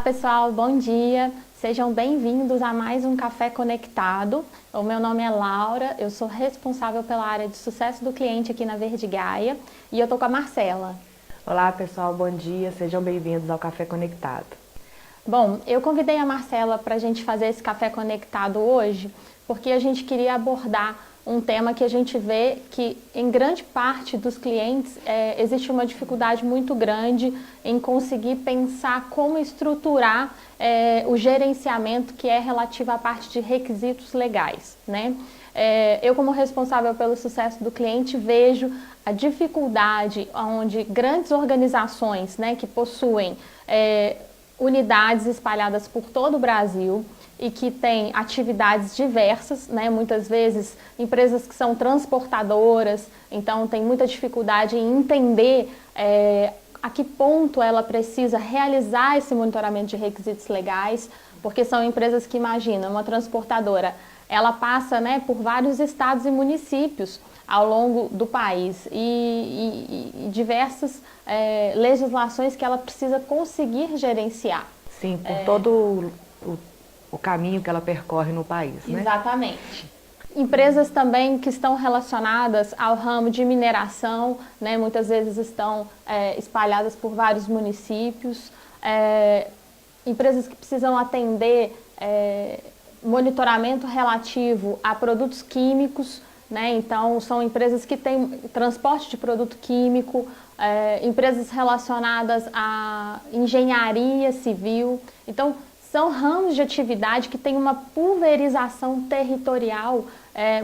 Pessoal, bom dia! Sejam bem-vindos a mais um Café Conectado. O meu nome é Laura, eu sou responsável pela área de sucesso do cliente aqui na Verdigaia e eu tô com a Marcela. Olá pessoal, bom dia, sejam bem-vindos ao Café Conectado. Bom, eu convidei a Marcela para a gente fazer esse Café Conectado hoje porque a gente queria abordar um tema que a gente vê que em grande parte dos clientes existe uma dificuldade muito grande em conseguir pensar como estruturar o gerenciamento que é relativo à parte de requisitos legais, né? Eu, como responsável pelo sucesso do cliente, vejo a dificuldade onde grandes organizações, né, que possuem unidades espalhadas por todo o Brasil e que têm atividades diversas, né? Muitas vezes empresas que são transportadoras, então tem muita dificuldade em entender a que ponto ela precisa realizar esse monitoramento de requisitos legais, porque são empresas que, imagina, uma transportadora, ela passa, né, por vários estados e municípios ao longo do país e diversas legislações que ela precisa conseguir gerenciar. Sim, por todo o caminho que ela percorre no país, né? Exatamente. Empresas também que estão relacionadas ao ramo de mineração, né, muitas vezes estão espalhadas por vários municípios. Empresas que precisam atender monitoramento relativo a produtos químicos, né? Então, são empresas que têm transporte de produto químico, empresas relacionadas à engenharia civil. Então, são ramos de atividade que têm uma pulverização territorial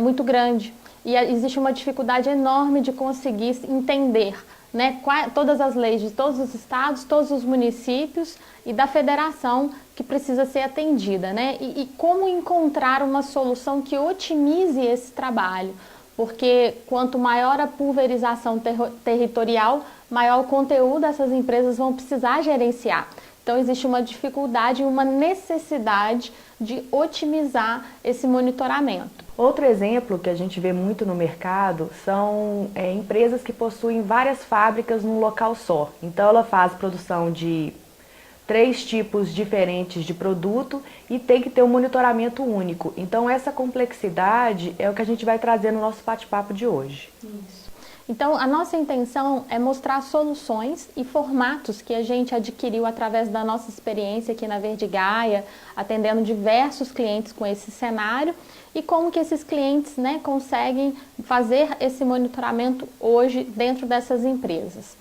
muito grande. E existe uma dificuldade enorme de conseguir entender, né, todas as leis de todos os estados, todos os municípios e da federação que precisa ser atendida, né? E como encontrar uma solução que otimize esse trabalho, porque quanto maior a pulverização territorial, maior o conteúdo essas empresas vão precisar gerenciar. Então existe uma dificuldade e uma necessidade de otimizar esse monitoramento. Outro exemplo que a gente vê muito no mercado são empresas que possuem várias fábricas num local só. Então ela faz produção de 3 tipos diferentes de produto e tem que ter um monitoramento único. Então essa complexidade é o que a gente vai trazer no nosso bate-papo de hoje. Isso. Então, a nossa intenção é mostrar soluções e formatos que a gente adquiriu através da nossa experiência aqui na Verdigaia, atendendo diversos clientes com esse cenário e como que esses clientes, né, conseguem fazer esse monitoramento hoje dentro dessas empresas.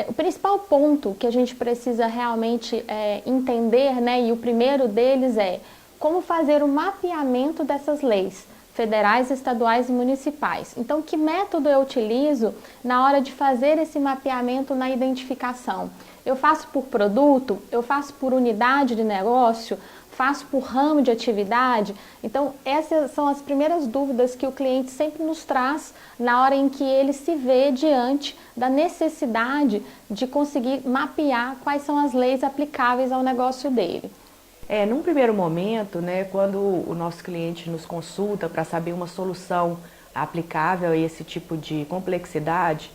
O principal ponto que a gente precisa realmente entender, né, e o primeiro deles é como fazer o mapeamento dessas leis federais, estaduais e municipais. Então, que método eu utilizo na hora de fazer esse mapeamento na identificação? Eu faço por produto? Eu faço por unidade de negócio? Faço por ramo de atividade? Então, essas são as primeiras dúvidas que o cliente sempre nos traz na hora em que ele se vê diante da necessidade de conseguir mapear quais são as leis aplicáveis ao negócio dele. Num primeiro momento, né, quando o nosso cliente nos consulta para saber uma solução aplicável a esse tipo de complexidade,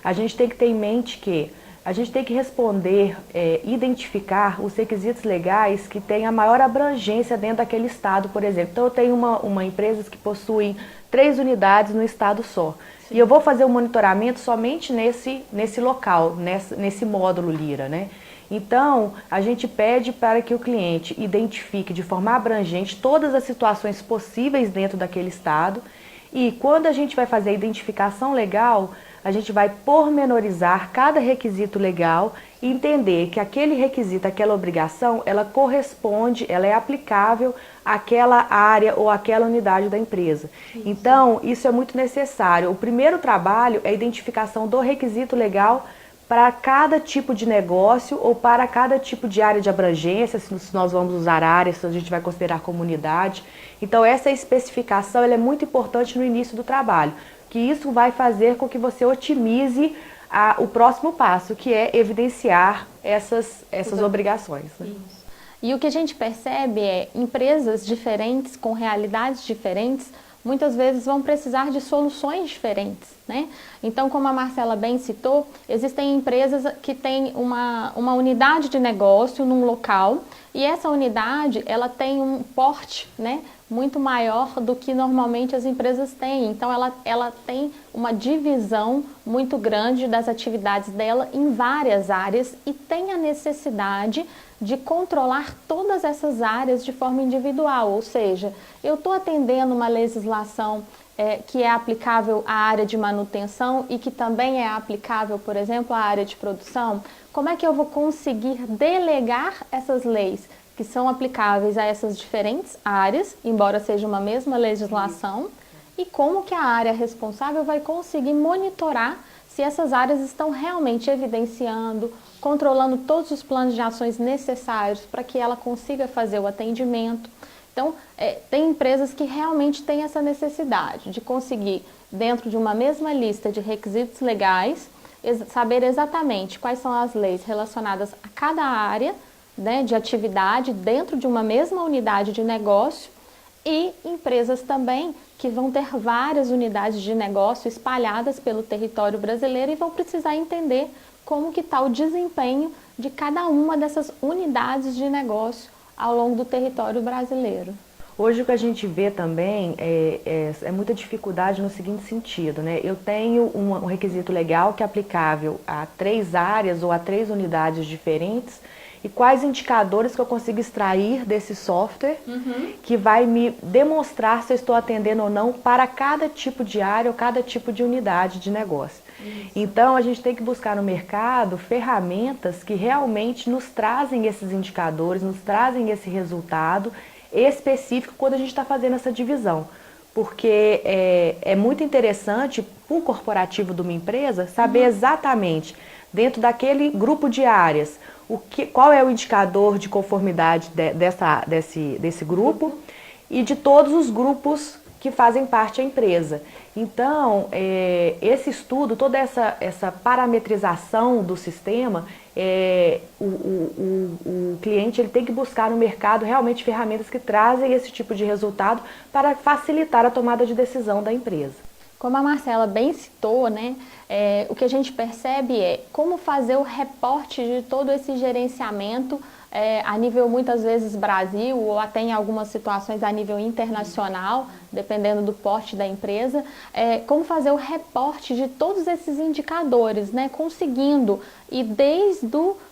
a gente tem que ter em mente que a gente tem que responder, identificar os requisitos legais que têm a maior abrangência dentro daquele estado, por exemplo. Então eu tenho uma empresa que possui 3 unidades no estado só. Sim. E eu vou fazer o monitoramento somente nesse local, nesse módulo Lira, né? Então, a gente pede para que o cliente identifique de forma abrangente todas as situações possíveis dentro daquele estado e quando a gente vai fazer a identificação legal, a gente vai pormenorizar cada requisito legal e entender que aquele requisito, aquela obrigação, ela corresponde, ela é aplicável àquela área ou àquela unidade da empresa. Então, isso é muito necessário. O primeiro trabalho é a identificação do requisito legal para cada tipo de negócio ou para cada tipo de área de abrangência, se nós vamos usar áreas, se a gente vai considerar comunidade. Então essa especificação ela é muito importante no início do trabalho, que isso vai fazer com que você otimize o próximo passo, que é evidenciar essas obrigações. Né? E o que a gente percebe é empresas diferentes, com realidades diferentes, muitas vezes vão precisar de soluções diferentes, né? Então, como a Marcela bem citou, existem empresas que têm uma unidade de negócio num local e essa unidade, ela tem um porte, né, muito maior do que normalmente as empresas têm. Então, ela tem uma divisão muito grande das atividades dela em várias áreas e tem a necessidade de controlar todas essas áreas de forma individual, ou seja, eu estou atendendo uma legislação que é aplicável à área de manutenção e que também é aplicável, por exemplo, à área de produção. Como é que eu vou conseguir delegar essas leis que são aplicáveis a essas diferentes áreas, embora seja uma mesma legislação, e como que a área responsável vai conseguir monitorar se essas áreas estão realmente evidenciando, controlando todos os planos de ações necessários para que ela consiga fazer o atendimento. Então, tem empresas que realmente têm essa necessidade de conseguir, dentro de uma mesma lista de requisitos legais, saber exatamente quais são as leis relacionadas a cada área, né, de atividade dentro de uma mesma unidade de negócio, e empresas também que vão ter várias unidades de negócio espalhadas pelo território brasileiro e vão precisar entender como que está o desempenho de cada uma dessas unidades de negócio ao longo do território brasileiro. Hoje o que a gente vê também é muita dificuldade no seguinte sentido, né? Eu tenho um requisito legal que é aplicável a 3 áreas ou a 3 unidades diferentes, e quais indicadores que eu consigo extrair desse software que vai me demonstrar se eu estou atendendo ou não para cada tipo de área ou cada tipo de unidade de negócio. Isso. Então, a gente tem que buscar no mercado ferramentas que realmente nos trazem esses indicadores, nos trazem esse resultado específico quando a gente está fazendo essa divisão. Porque é muito interessante para o corporativo de uma empresa saber exatamente, dentro daquele grupo de áreas, qual é o indicador de conformidade desse grupo e de todos os grupos que fazem parte da empresa. Então, esse estudo, toda essa parametrização do sistema, o cliente ele tem que buscar no mercado realmente ferramentas que trazem esse tipo de resultado para facilitar a tomada de decisão da empresa. Como a Marcela bem citou, né, o que a gente percebe é como fazer o reporte de todo esse gerenciamento a nível, muitas vezes, Brasil, ou até em algumas situações a nível internacional, dependendo do porte da empresa, como fazer o reporte de todos esses indicadores, né, conseguindo ir desde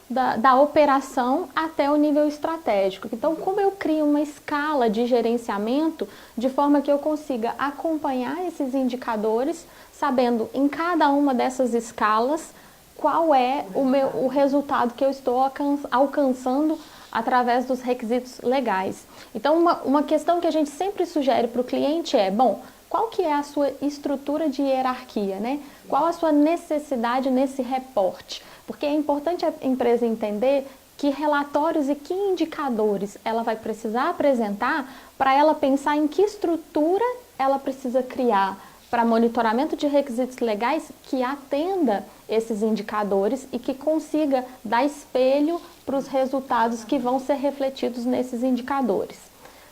da operação até o nível estratégico. Então, como eu crio uma escala de gerenciamento de forma que eu consiga acompanhar esses indicadores, sabendo em cada uma dessas escalas qual é o resultado que eu estou alcançando através dos requisitos legais. Então, uma questão que a gente sempre sugere para o cliente bom, qual que é a sua estrutura de hierarquia, né? Qual a sua necessidade nesse reporte? Porque é importante a empresa entender que relatórios e que indicadores ela vai precisar apresentar para ela pensar em que estrutura ela precisa criar para monitoramento de requisitos legais que atenda esses indicadores e que consiga dar espelho para os resultados que vão ser refletidos nesses indicadores.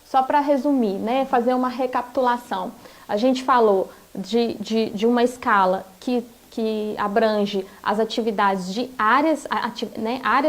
Só para resumir, né, fazer uma recapitulação. A gente falou de uma escala que abrange as atividades de áreas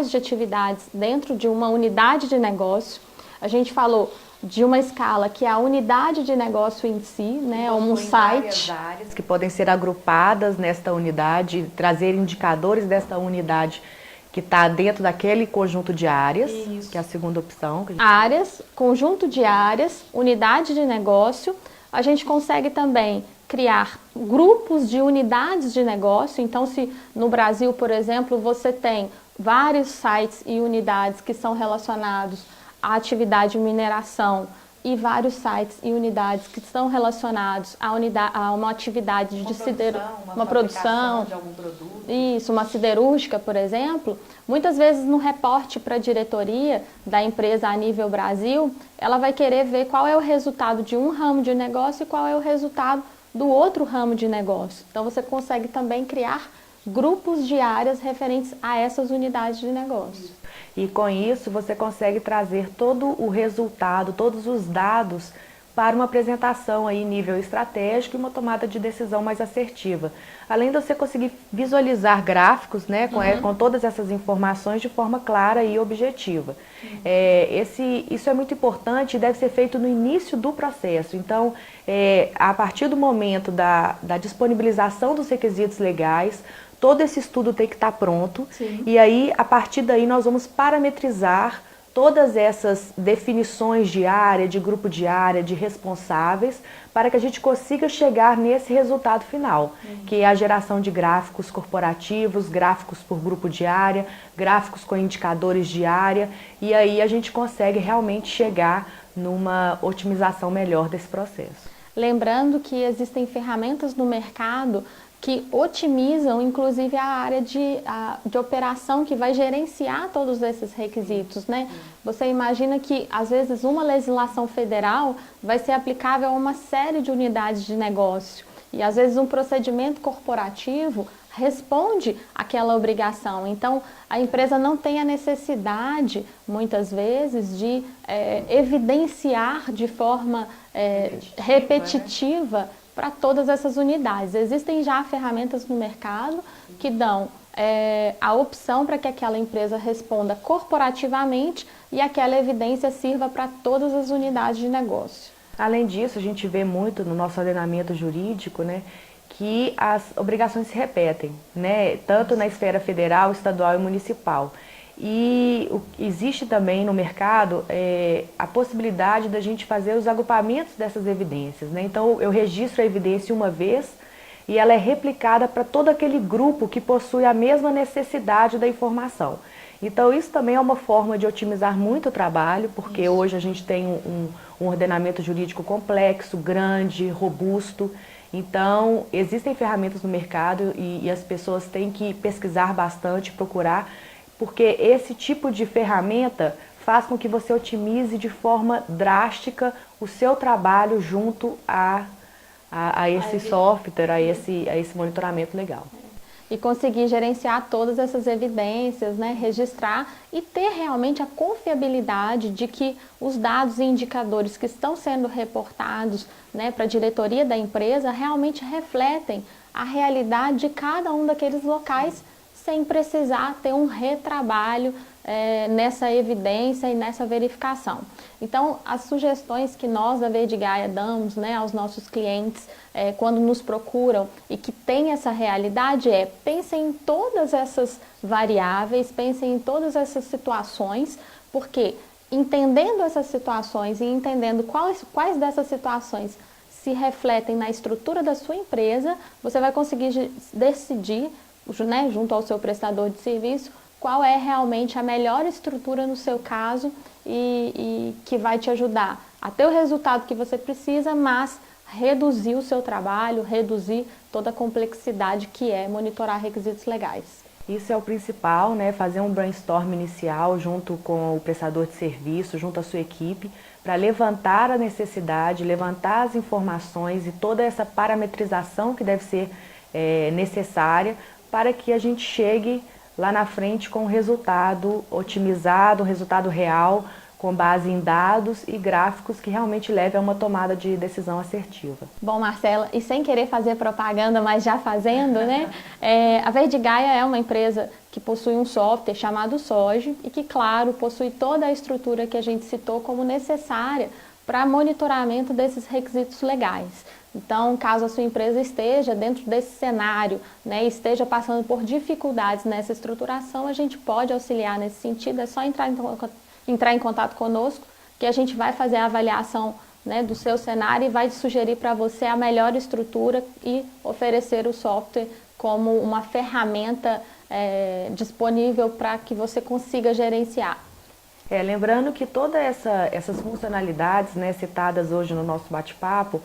de atividades dentro de uma unidade de negócio. A gente falou de uma escala que é a unidade de negócio em si, né, um site. Várias áreas que podem ser agrupadas nesta unidade, trazer indicadores desta unidade que está dentro daquele conjunto de áreas, isso, que é a segunda opção. Áreas, conjunto de áreas, unidade de negócio. A gente consegue também criar grupos de unidades de negócio. Então, se no Brasil, por exemplo, você tem vários sites e unidades que são relacionados à atividade de mineração e vários sites e unidades que estão relacionados a uma atividade de uma produção de algum produto. Isso, uma siderúrgica, por exemplo, muitas vezes no reporte para a diretoria da empresa a nível Brasil, ela vai querer ver qual é o resultado de um ramo de negócio e qual é o resultado do outro ramo de negócio. Então, você consegue também criar grupos de áreas referentes a essas unidades de negócio. E com isso você consegue trazer todo o resultado, todos os dados para uma apresentação aí em nível estratégico e uma tomada de decisão mais assertiva. Além de você conseguir visualizar gráficos, né, com todas essas informações de forma clara e objetiva. Isso é muito importante e deve ser feito no início do processo. Então, a partir do momento da disponibilização dos requisitos legais, todo esse estudo tem que estar pronto. Sim. E aí, a partir daí, nós vamos parametrizar todas essas definições de área, de grupo de área, de responsáveis, para que a gente consiga chegar nesse resultado final, que é a geração de gráficos corporativos, gráficos por grupo de área, gráficos com indicadores de área, e aí a gente consegue realmente chegar numa otimização melhor desse processo. Lembrando que existem ferramentas no mercado que otimizam, inclusive, a área de operação que vai gerenciar todos esses requisitos, né? Você imagina que, às vezes, uma legislação federal vai ser aplicável a uma série de unidades de negócio e, às vezes, um procedimento corporativo responde àquela obrigação. Então, a empresa não tem a necessidade, muitas vezes, de evidenciar de forma repetitiva para todas essas unidades. Existem já ferramentas no mercado que dão a opção para que aquela empresa responda corporativamente e aquela evidência sirva para todas as unidades de negócio. Além disso, a gente vê muito no nosso ordenamento jurídico, né, que as obrigações se repetem, né, tanto na esfera federal, estadual e municipal. E existe também no mercado a possibilidade da gente fazer os agrupamentos dessas evidências, né? Então, eu registro a evidência uma vez e ela é replicada para todo aquele grupo que possui a mesma necessidade da informação. Então, isso também é uma forma de otimizar muito o trabalho, porque hoje a gente tem um ordenamento jurídico complexo, grande, robusto. Então, existem ferramentas no mercado e as pessoas têm que pesquisar bastante, procurar, porque esse tipo de ferramenta faz com que você otimize de forma drástica o seu trabalho junto a esse software, a esse monitoramento legal. E conseguir gerenciar todas essas evidências, né, registrar e ter realmente a confiabilidade de que os dados e indicadores que estão sendo reportados, né, para a diretoria da empresa realmente refletem a realidade de cada um daqueles locais, sem precisar ter um retrabalho nessa evidência e nessa verificação. Então, as sugestões que nós da Verde Gaia damos, né, aos nossos clientes quando nos procuram e que tem essa realidade pensem em todas essas variáveis, pensem em todas essas situações, porque entendendo essas situações e entendendo quais dessas situações se refletem na estrutura da sua empresa, você vai conseguir decidir, né, junto ao seu prestador de serviço, qual é realmente a melhor estrutura no seu caso e que vai te ajudar a ter o resultado que você precisa, mas reduzir o seu trabalho, reduzir toda a complexidade que é monitorar requisitos legais. Isso é o principal, né? Fazer um brainstorm inicial junto com o prestador de serviço, junto à sua equipe, para levantar a necessidade, levantar as informações e toda essa parametrização que deve ser necessária para que a gente chegue lá na frente com um resultado otimizado, um resultado real, com base em dados e gráficos que realmente levem a uma tomada de decisão assertiva. Bom, Marcela, e sem querer fazer propaganda, mas já fazendo, né? A Verde Gaia é uma empresa que possui um software chamado SOGE e que, claro, possui toda a estrutura que a gente citou como necessária para monitoramento desses requisitos legais. Então, caso a sua empresa esteja dentro desse cenário, né, esteja passando por dificuldades nessa estruturação, a gente pode auxiliar nesse sentido, é só entrar em contato conosco, que a gente vai fazer a avaliação, né, do seu cenário e vai sugerir para você a melhor estrutura e oferecer o software como uma ferramenta disponível para que você consiga gerenciar. Lembrando que todas essas funcionalidades, né, citadas hoje no nosso bate-papo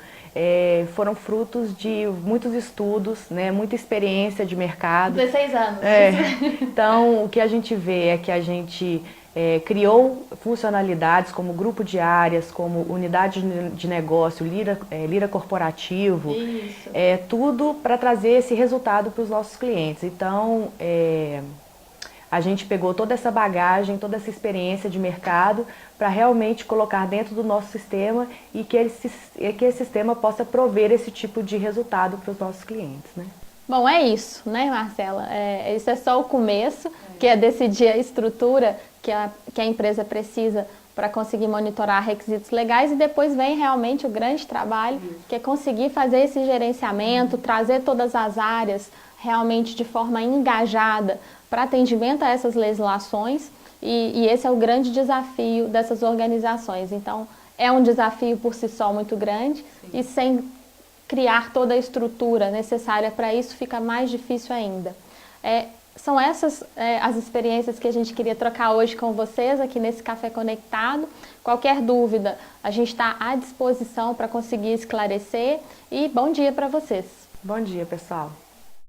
foram frutos de muitos estudos, né, muita experiência de mercado. 16 anos. Então, o que a gente vê é que a gente criou funcionalidades como grupo de áreas, como unidade de negócio, lira corporativo, tudo para trazer esse resultado para os nossos clientes. Então, a gente pegou toda essa bagagem, toda essa experiência de mercado para realmente colocar dentro do nosso sistema e que esse sistema possa prover esse tipo de resultado para os nossos clientes, né? Bom, é isso, né, Marcela? Isso é só o começo, que é decidir a estrutura que a empresa precisa para conseguir monitorar requisitos legais, e depois vem realmente o grande trabalho, que é conseguir fazer esse gerenciamento, trazer todas as áreas realmente de forma engajada para atendimento a essas legislações, e esse é o grande desafio dessas organizações. Então, é um desafio por si só muito grande, e sem criar toda a estrutura necessária para isso fica mais difícil ainda. São essas as experiências que a gente queria trocar hoje com vocês aqui nesse Café Conectado. Qualquer dúvida, a gente está à disposição para conseguir esclarecer, e bom dia para vocês. Bom dia, pessoal.